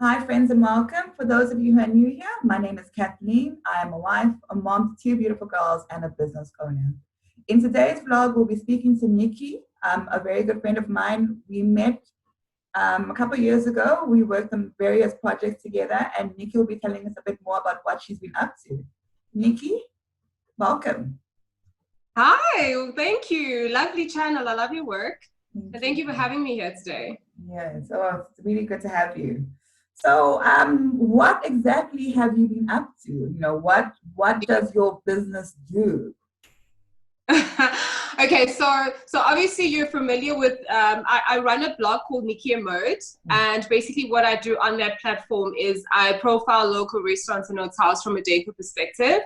Hi, friends, and welcome. For those of you who are new here, my name is Kathleen. I am a wife, a mom to two beautiful girls, and a business owner. In today's vlog, we'll be speaking to Nikki, a very good friend of mine. We met a couple of years ago. We worked on various projects together, and Nikki will be telling us a bit more about what she's been up to. Nikki, welcome. Hi, well, thank you. Lovely channel. I love your work. Thank you for having me here today. Yes, oh, it's really good to have you. So, what exactly have you been up to? What does your business do? Okay, so obviously you're familiar with I run a blog called Nickyemmode, and basically what I do on that platform is I profile local restaurants and hotels from a decor perspective.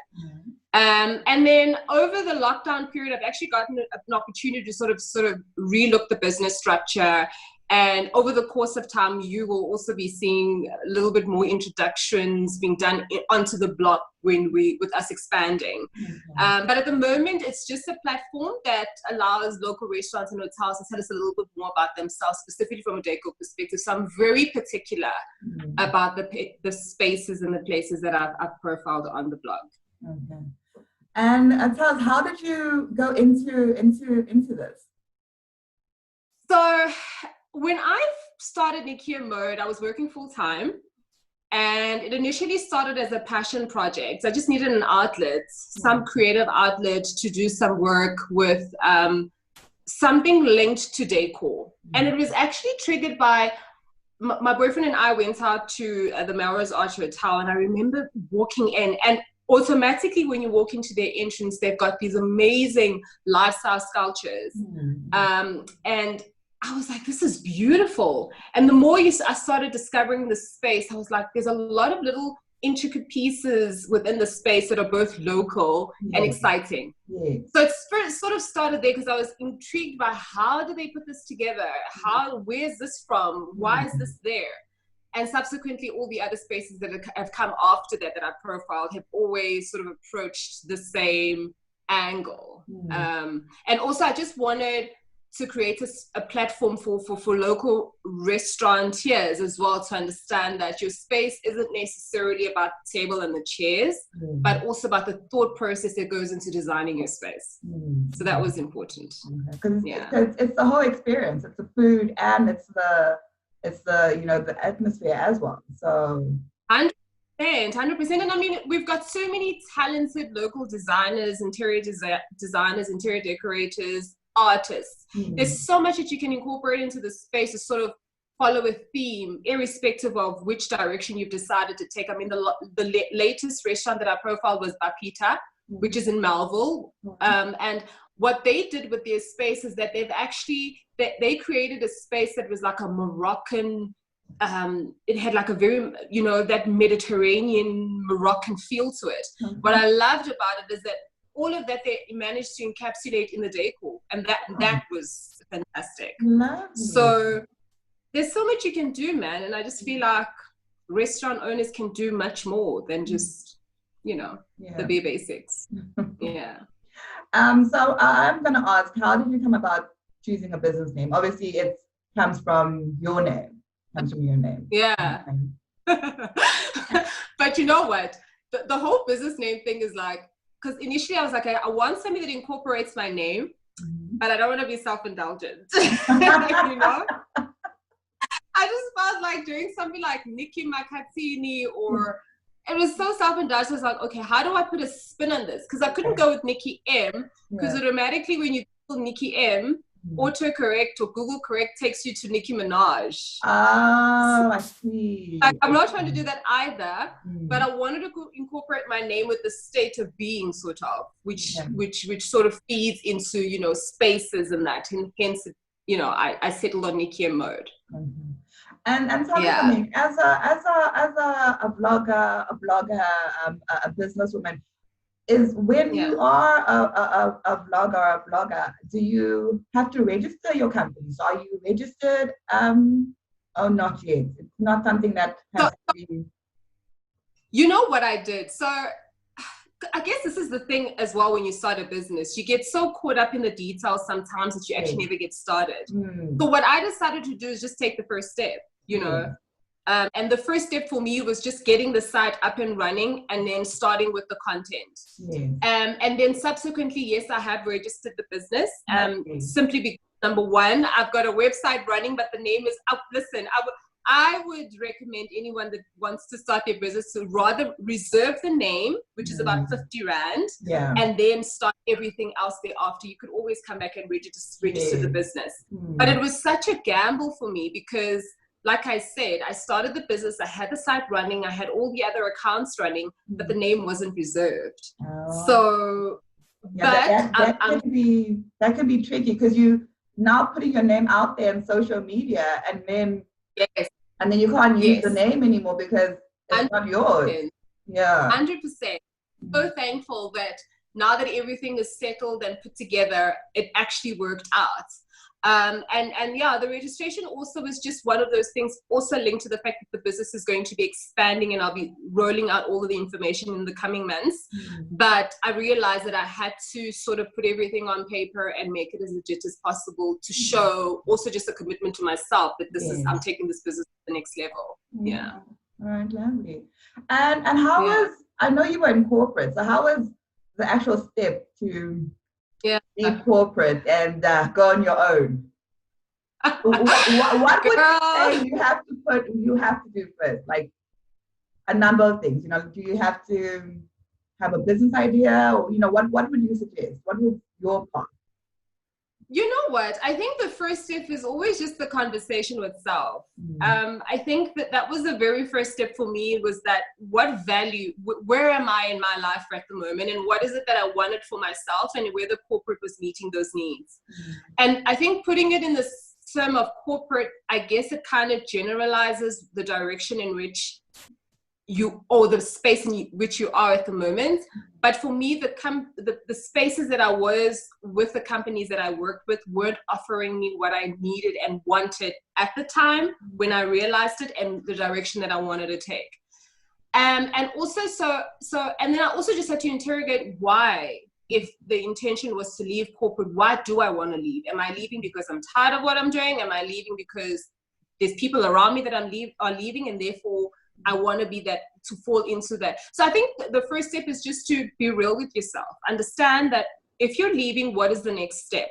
And then over the lockdown period, I've actually gotten an opportunity to sort of relook the business structure. And over the course of time, you will also be seeing a little bit more introductions being done onto the blog with us expanding. But at the moment, it's just a platform that allows local restaurants and hotels to tell us a little bit more about themselves, specifically from a decor perspective. So I'm very particular about the spaces and the places that I've profiled on the blog. Okay. And tell us, how did you go into this? So when I started Nickyemmode, I was working full time, and it initially started as a passion project. I just needed an outlet, some creative outlet to do some work with something linked to decor. And it was actually triggered by my boyfriend and I went out to the Melrose Arch Hotel, and I remember walking in, and automatically when you walk into their entrance, they've got these amazing lifestyle sculptures. And I was like, this is beautiful. And the more I started discovering the space, I was like, there's a lot of little intricate pieces within the space that are both local and exciting. So it first sort of started there because I was intrigued by how do they put this together? Where's this from? Why is this there? And subsequently, all the other spaces that have come after that I've profiled have always sort of approached the same angle. And also, I just wanted to create a platform for local restaurateurs as well, to understand that your space isn't necessarily about the table and the chairs, but also about the thought process that goes into designing your space. So that was important. Because it's the whole experience. It's the food and it's the the atmosphere as well. So 100%. And I mean, we've got so many talented local designers, interior designers, interior decorators, artists. There's so much that you can incorporate into the space to sort of follow a theme, irrespective of which direction you've decided to take. I mean, the latest restaurant that I profiled was Bapita, which is in Melville. And what they did with their space is that they created a space that was like a Moroccan, it had like a very, that Mediterranean Moroccan feel to it. What I loved about it is that all of that they managed to encapsulate in the decor, and that was fantastic. So there's so much you can do, man, and I just feel like restaurant owners can do much more than just the bare basics. So I'm gonna ask, how did you come about choosing a business name? Obviously it comes from your name. But you know what, the whole business name thing is like, because initially I was like, I want something that incorporates my name, but I don't want to be self-indulgent. I just felt like doing something like Nicky Makhathini, or it was so self-indulgent. I was like, okay, how do I put a spin on this? Because I couldn't go with Nicky M, because automatically when you Google Nicky M, autocorrect or Google correct takes you to Nicki Minaj. Oh, I see. I'm not trying to do that either, but I wanted to incorporate my name with the state of being, sort of, which sort of feeds into spaces and that, and hence I settled on Nickyemmode. And tell me something, as a blogger, a businesswoman, is when you are a vlogger or a blogger, do you have to register your company? So are you registered? Or not yet? It's not something that has to be. You know what I did? So I guess this is the thing as well when you start a business. You get so caught up in the details sometimes that you actually never get started. So what I decided to do is just take the first step, And the first step for me was just getting the site up and running and then starting with the content. Yes. And then subsequently, yes, I have registered the business Okay. simply because, number one, I've got a website running, but the name is up. Listen, I would recommend anyone that wants to start their business to rather reserve the name, which is about 50 Rand, and then start everything else thereafter. You could always come back and register the business. But it was such a gamble for me because, like I said, I started the business, I had the site running, I had all the other accounts running, but the name wasn't reserved. So, that can be tricky because you now putting your name out there in social media and then you can't use the name anymore because it's not yours. 100%. So thankful that now that everything is settled and put together, it actually worked out. The registration also was just one of those things also linked to the fact that the business is going to be expanding and I'll be rolling out all of the information in the coming months. But I realized that I had to sort of put everything on paper and make it as legit as possible to show also just a commitment to myself that this is, I'm taking this business to the next level. Yeah. All right, lovely. And how was, I know you were in corporate, so how was the actual step to leave corporate and go on your own? What would you say you have to do first? Like a number of things, do you have to have a business idea or, what would you suggest? What was your part? You know what? I think the first step is always just the conversation with self. I think that was the very first step for me, was that what value, where am I in my life at the moment, and what is it that I wanted for myself, and where the corporate was meeting those needs. And I think putting it in the term of corporate, I guess it kind of generalizes the direction in which or the space in which you are at the moment. But for me, the spaces that I was with, the companies that I worked with, weren't offering me what I needed and wanted at the time when I realized it and the direction that I wanted to take. And also, and then I also just had to interrogate why. If the intention was to leave corporate, why do I want to leave? Am I leaving because I'm tired of what I'm doing? Am I leaving because there's people around me that are leaving, and therefore I want to be that, to fall into that? So I think the first step is just to be real with yourself. Understand that if you're leaving, what is the next step?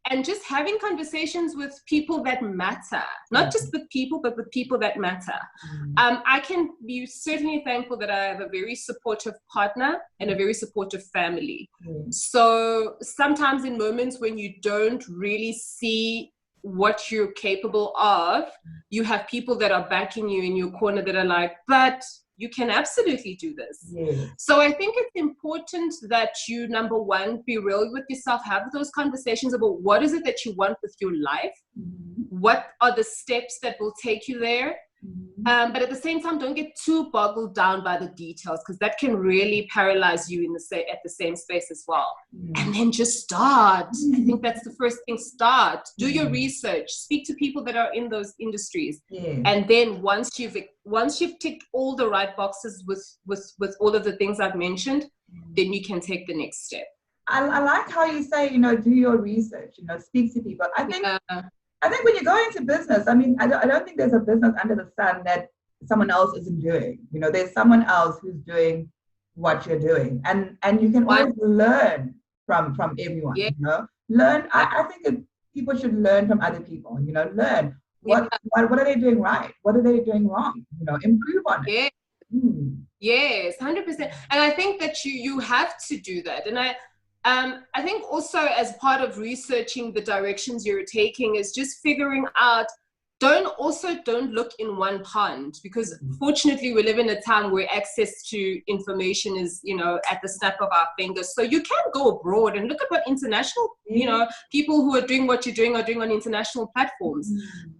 And just having conversations with people that matter, not just with people, but with people that matter. I can be certainly thankful that I have a very supportive partner and a very supportive family. So sometimes in moments when you don't really see what you're capable of, you have people that are backing you in your corner that are like, but you can absolutely do this. So I think it's important that you, number one, be real with yourself, have those conversations about what is it that you want with your life, what are the steps that will take you there. But at the same time, don't get too boggled down by the details, because that can really paralyze you at the same space as well. And then just start. I think that's the first thing. Start. Do your research. Speak to people that are in those industries. And then once you've ticked all the right boxes with all of the things I've mentioned, then you can take the next step. I like how you say, do your research, speak to people. I think when you go into business, I mean, I don't think there's a business under the sun that someone else isn't doing. There's someone else who's doing what you're doing, and you can always learn from everyone. Learn. I think people should learn from other people. Learn what are they doing right, what are they doing wrong. Improve on it. Yes, 100%. And I think that you have to do that. And I think also as part of researching the directions you're taking is just figuring out, don't look in one pond, because fortunately we live in a time where access to information is, at the snap of our fingers. So you can go abroad and look at what international, people who are doing what you're doing are doing on international platforms.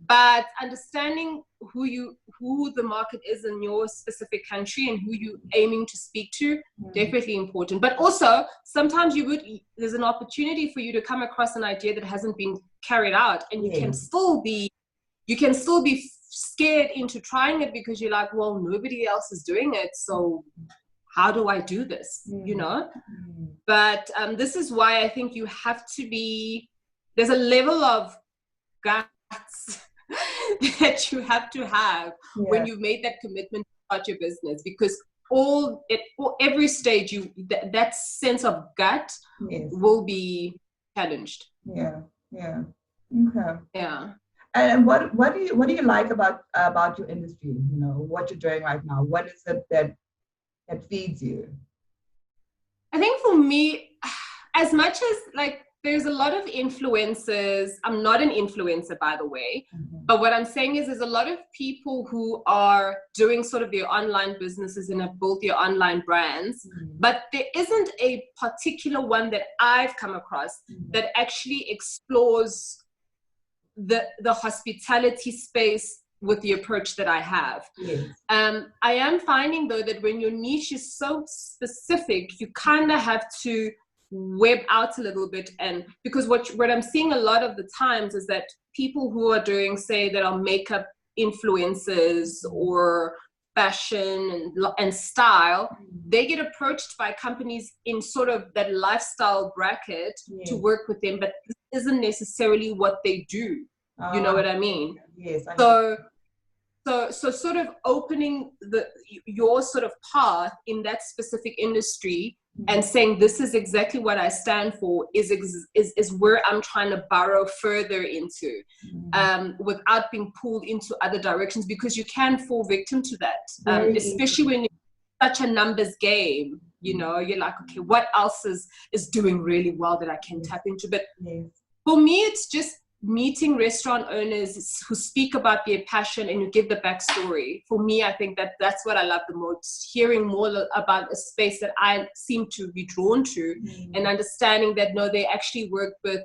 But understanding who the market is in your specific country and who you're aiming to speak to, definitely important. But also sometimes there's an opportunity for you to come across an idea that hasn't been carried out, and you can still be scared into trying it because you're like, well, nobody else is doing it, so how do I do this? But this is why I think you have to there's a level of guts that you have to have when you've made that commitment to start your business, because every stage that sense of gut will be challenged. Yeah. Okay. Yeah. And what do you like about your industry? You know, what you're doing right now. What is it that feeds you? I think for me, as much as like there's a lot of influencers, I'm not an influencer, by the way, but what I'm saying is there's a lot of people who are doing sort of their online businesses and have built their online brands, but there isn't a particular one that I've come across that actually explores the hospitality space with the approach that I have. I am finding though that when your niche is so specific, you kind of have to web out a little bit, and because what I'm seeing a lot of the times is that people who are doing, say, that are makeup influencers or fashion and style, they get approached by companies in sort of that lifestyle bracket to work with them, but this isn't necessarily what they do. You know what I mean? Yes. So sort of opening your sort of path in that specific industry and saying this is exactly what I stand for is where I'm trying to burrow further into, without being pulled into other directions, because you can fall victim to that, especially when you're such a numbers game. You know, you're like, okay, what else is doing really well that I can tap into? But for me, it's just meeting restaurant owners who speak about their passion and you give the backstory. For me, I think that's what I love the most, hearing more about a space that I seem to be drawn to, and understanding that they actually work with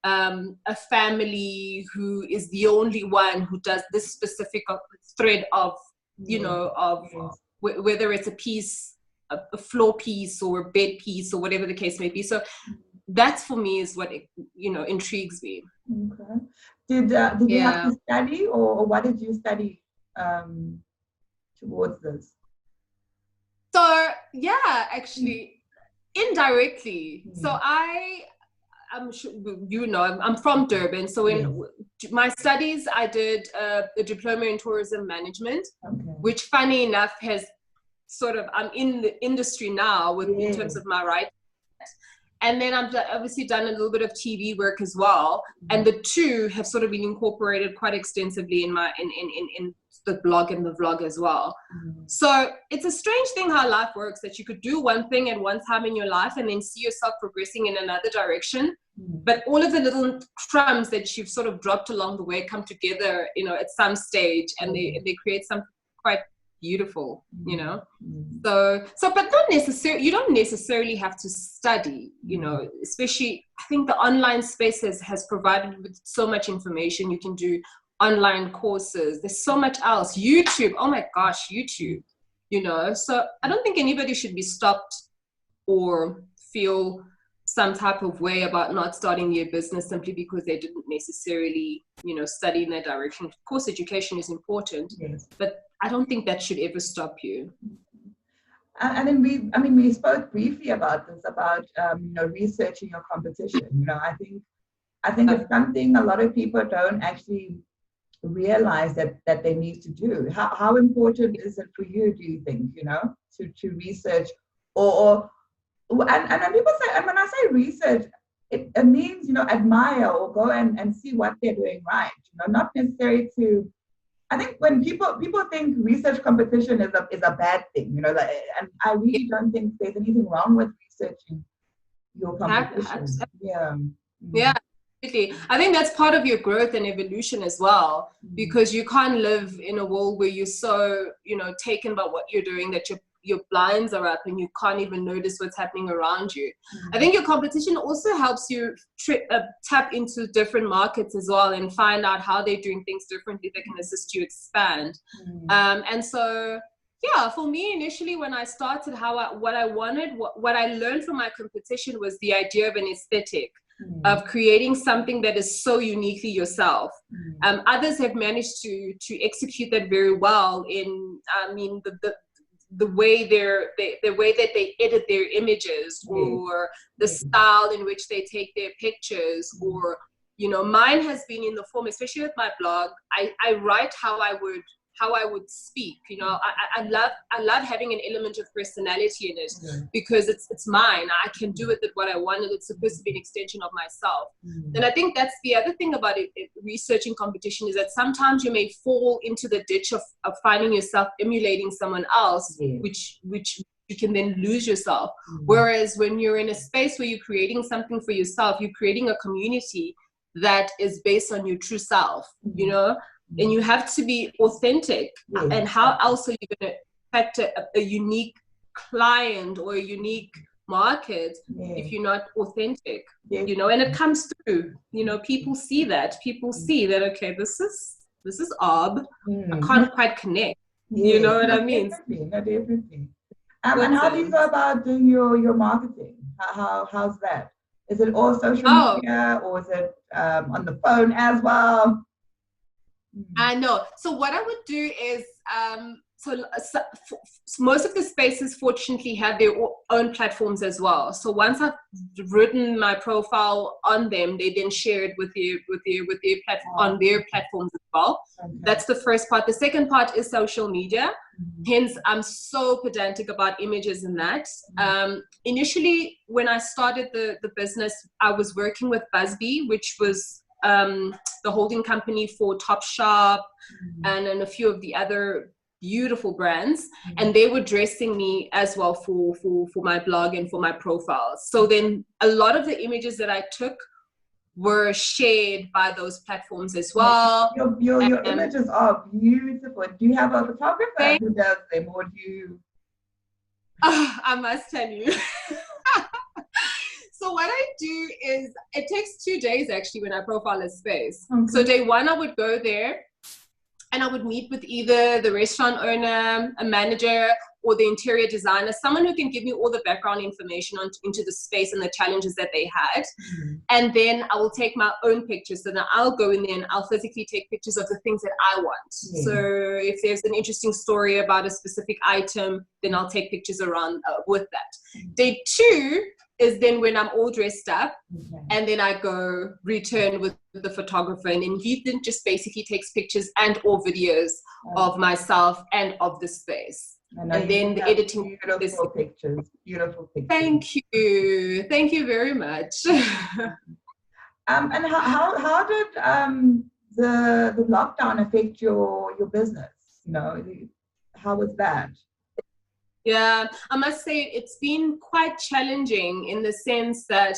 a family who is the only one who does this specific thread of, whether it's a piece, a floor piece or a bed piece or whatever the case may be. So that's, for me, is what intrigues me. Okay. Did you have to study, or what did you study towards this? So actually, indirectly. So I'm sure I'm from Durban. So in my studies, I did a diploma in tourism management, which, funny enough, has sort of, I'm in the industry now in terms of my writing. And then I've obviously done a little bit of TV work as well, and the two have sort of been incorporated quite extensively in my in the blog and the vlog as well. So it's a strange thing how life works, that you could do one thing at one time in your life and then see yourself progressing in another direction, but all of the little crumbs that you've sort of dropped along the way come together, at some stage, and they create something quite beautiful, so but not necessarily, you don't necessarily have to study, especially I think the online space has provided with so much information. You can do online courses, there's so much else, YouTube, oh my gosh, YouTube, so I don't think anybody should be stopped or feel some type of way about not starting their business simply because they didn't necessarily study in that direction. Of course, education is important, but I don't think that should ever stop you. And then we spoke briefly about this, about researching your competition. I think it's something a lot of people don't actually realize that they need to do. How important is it for you, do you think, to research, and when people say, and when I say research, it means, admire or go and see what they're doing right, not necessarily to. I think when people think research competition is a bad thing, and I really don't think there's anything wrong with researching your competition. Yeah, absolutely. I think that's part of your growth and evolution as well, because you can't live in a world where you're so, taken by what you're doing that your blinds are up and you can't even notice what's happening around you. I think your competition also helps you tap into different markets as well and find out how they're doing things differently that can assist you expand. And so, for me, initially when I started, what I learned from my competition was the idea of an aesthetic, of creating something that is so uniquely yourself. Others have managed to execute that very well in, the way that they edit their images, or the style in which they take their pictures, or You know, mine has been in the form, especially with my blog, I write how I would speak. You know, I love having an element of personality in it, because it's mine. I can do with it what I want, and it's supposed to be an extension of myself. And I think that's the other thing about researching competition, is that sometimes you may fall into the ditch of finding yourself emulating someone else, which you can then lose yourself. Whereas when you're in a space where you're creating something for yourself, you're creating a community that is based on your true self, you know, and you have to be authentic. And how else are you going to affect a unique client or a unique market if you're not authentic? You know, and it comes through, you know, people see that, okay, this is odd. I can't quite connect. You know what I mean? Definitely. And how do you go about doing your marketing? How's that? Is it all social media, or is it on the phone as well? I know. So what I would do is, most of the spaces fortunately have their own platforms as well. So once I've written my profile on them, they then share it with their platform on their platforms as well. That's the first part. The second part is social media. Hence, I'm so pedantic about images and that. Initially, when I started the business, I was working with Busby, which was the holding company for Topshop and a few of the other beautiful brands, and they were dressing me as well for my blog and for my profiles. So then a lot of the images that I took were shared by those platforms as well. Your images are beautiful. Do you have a photographer who does them, or do you? I must tell you. So what I do is, it takes 2 days actually when I profile a space. So day one, I would go there and I would meet with either the restaurant owner, a manager, or the interior designer, someone who can give me all the background information into the space and the challenges that they had. And then I will take my own pictures. So then I'll go in there and I'll physically take pictures of the things that I want. So if there's an interesting story about a specific item, then I'll take pictures around with that. Day two is then when I'm all dressed up, and then I go return with the photographer, and then he then just basically takes pictures and or videos of myself and of the space. And then the editing. Beautiful pictures. Thank you very much. And how did the lockdown affect your business? You know, how was that? Yeah, I must say it's been quite challenging in the sense that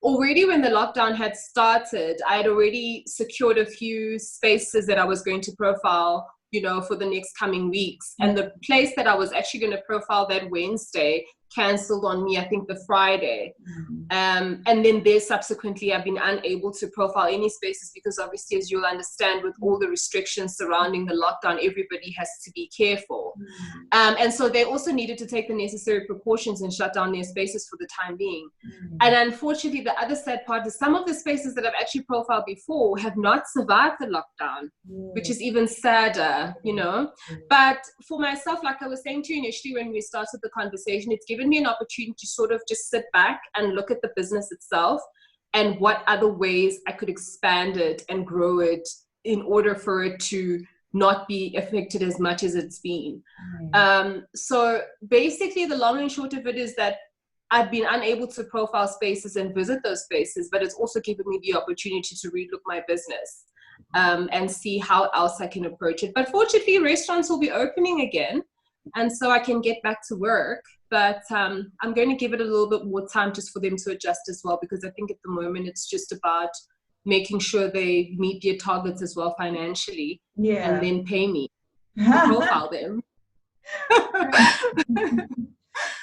already when the lockdown had started, I had already secured a few spaces that I was going to profile, you know, for the next coming weeks. And the place that I was actually going to profile that Wednesday canceled on me, I think the Friday. And then there subsequently I've been unable to profile any spaces because obviously, as you'll understand, with all the restrictions surrounding the lockdown, everybody has to be careful. And so they also needed to take the necessary precautions and shut down their spaces for the time being. And unfortunately, the other sad part is some of the spaces that I've actually profiled before have not survived the lockdown, which is even sadder, you know. But for myself, like I was saying to you initially when we started the conversation, it's given me an opportunity to sort of just sit back and look at the business itself and what other ways I could expand it and grow it in order for it to not be affected as much as it's been. So basically the long and short of it is that I've been unable to profile spaces and visit those spaces, but it's also given me the opportunity to relook my business and see how else I can approach it. But fortunately, restaurants will be opening again, and so I can get back to work. But I'm going to give it a little bit more time just for them to adjust as well, because I think at the moment it's just about making sure they meet their targets as well financially, and then pay me to profile them.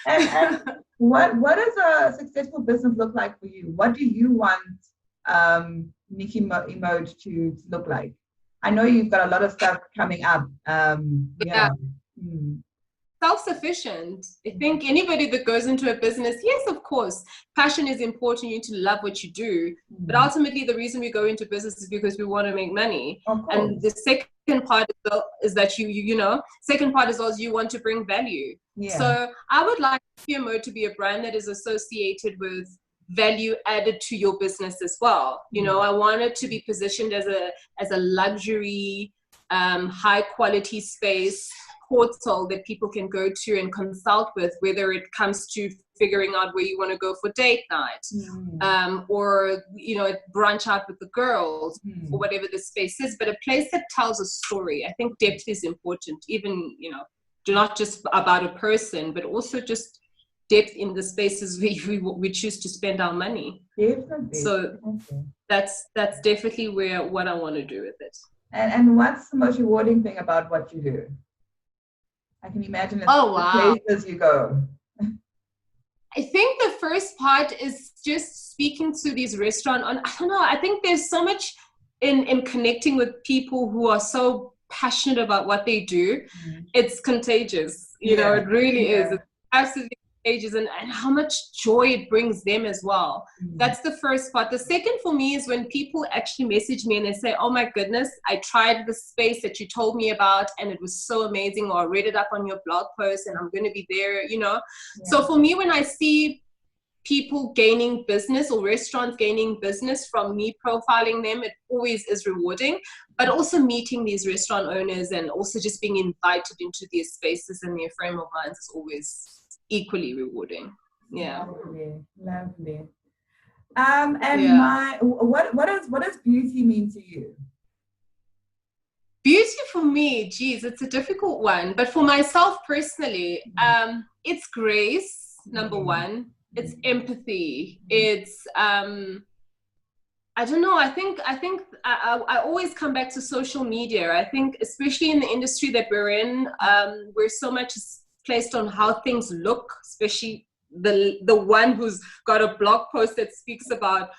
and what does a successful business look like for you? What do you want Nickyemmode to look like? I know you've got a lot of stuff coming up. Self-sufficient. I think anybody that goes into a business, yes, of course, passion is important. You need to love what you do. But ultimately, the reason we go into business is because we want to make money. And the second part is that second part is also you want to bring value. So I would like Nickyemmode to be a brand that is associated with value added to your business as well. You know, I want it to be positioned as a luxury, high quality space portal that people can go to and consult with, whether it comes to figuring out where you want to go for date night, or, you know, brunch out with the girls, or whatever the space is, but a place that tells a story. I think depth is important, even, you know, not just about a person, but also just depth in the spaces we choose to spend our money. Definitely. So that's definitely what I want to do with it. And what's the most rewarding thing about what you do? I can imagine it's the places you go. I think the first part is just speaking to these restaurants. I don't know, I think there's so much in connecting with people who are so passionate about what they do. It's contagious, you know, it really is. It's absolutely contagious, and how much joy it brings them as well. That's the first part. The second for me is when people actually message me and they say, oh my goodness, I tried the space that you told me about and it was so amazing, or I read it up on your blog post and I'm going to be there, you know. So for me, when I see people gaining business or restaurants gaining business from me profiling them, it always is rewarding. But also meeting these restaurant owners and also just being invited into their spaces and their frame of minds is always equally rewarding. Lovely. And what does beauty mean to you? Beauty for me, geez, it's a difficult one. But for myself personally, it's grace, number one. It's empathy. It's I don't know. I think I always come back to social media. I think especially in the industry that we're in, where so much is placed on how things look, especially the one who's got a blog post that speaks about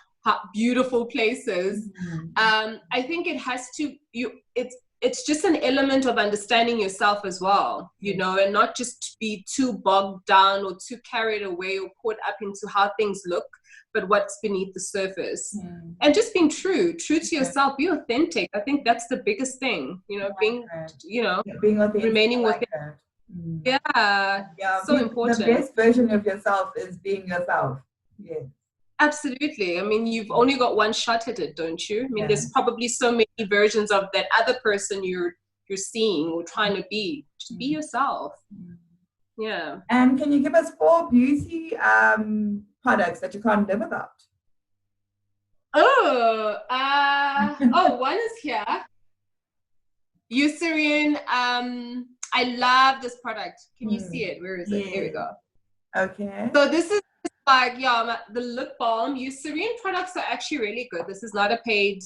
beautiful places. I think it has to it's just an element of understanding yourself as well, you know, and not just be too bogged down or too carried away or caught up into how things look, but what's beneath the surface. And just being true to yourself, be authentic. I think that's the biggest thing, you know, being authentic, remaining within. So important. The best version of yourself is being yourself. Yes. Absolutely. I mean, you've only got one shot at it, don't you? I mean, there's probably so many versions of that other person you're seeing or trying to be. Just be yourself. Yeah. And can you give us 4 beauty products that you can't live without? One is here. Eucerin. I love this product. Can you see it? Where is it? Here we go. Okay. So this is like, the lip balm. Eucerin products are actually really good. This is not a paid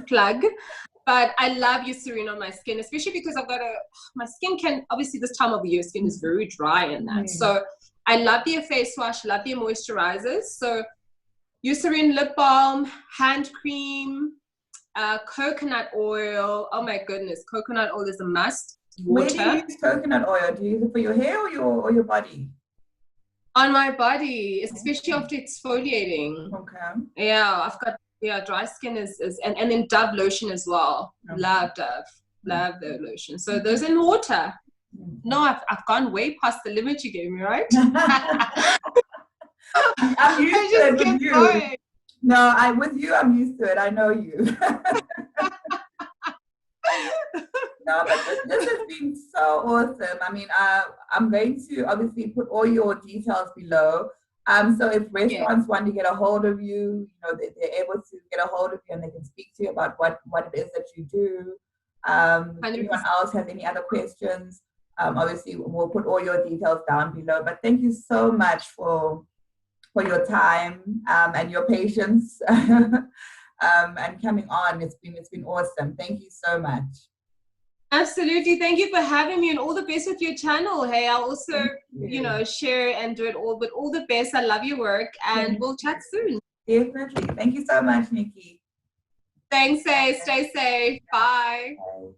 plug, but I love Eucerin on my skin, especially because my skin can, obviously this time of the year, skin is very dry and that. So I love their face wash, love their moisturizers. So Eucerin lip balm, hand cream, coconut oil. Oh my goodness, coconut oil is a must. Water. Where do you use coconut oil? Do you use it for your hair or your body? On my body, especially after exfoliating. Okay. Yeah, I've got dry skin and then Dove lotion as well. Okay. Love Dove. Love the lotion. So those in water. No, I've gone way past the limit you gave me, right? I'm used to it with you. Going. No, with you, I'm used to it. I know you. No, but this has been so awesome. I mean, I'm going to obviously put all your details below. So if restaurants want to get a hold of you, you know, they're able to get a hold of you and they can speak to you about what it is that you do. Anyone else has any other questions? Obviously, we'll put all your details down below. But thank you so much for your time and your patience and coming on. It's been awesome. Thank you so much. Absolutely. Thank you for having me and all the best with your channel. Hey, I'll also, share and do it all, but all the best. I love your work and we'll chat soon. Definitely. Thank you so much, Nicky. Thanks, stay safe. Bye. Bye.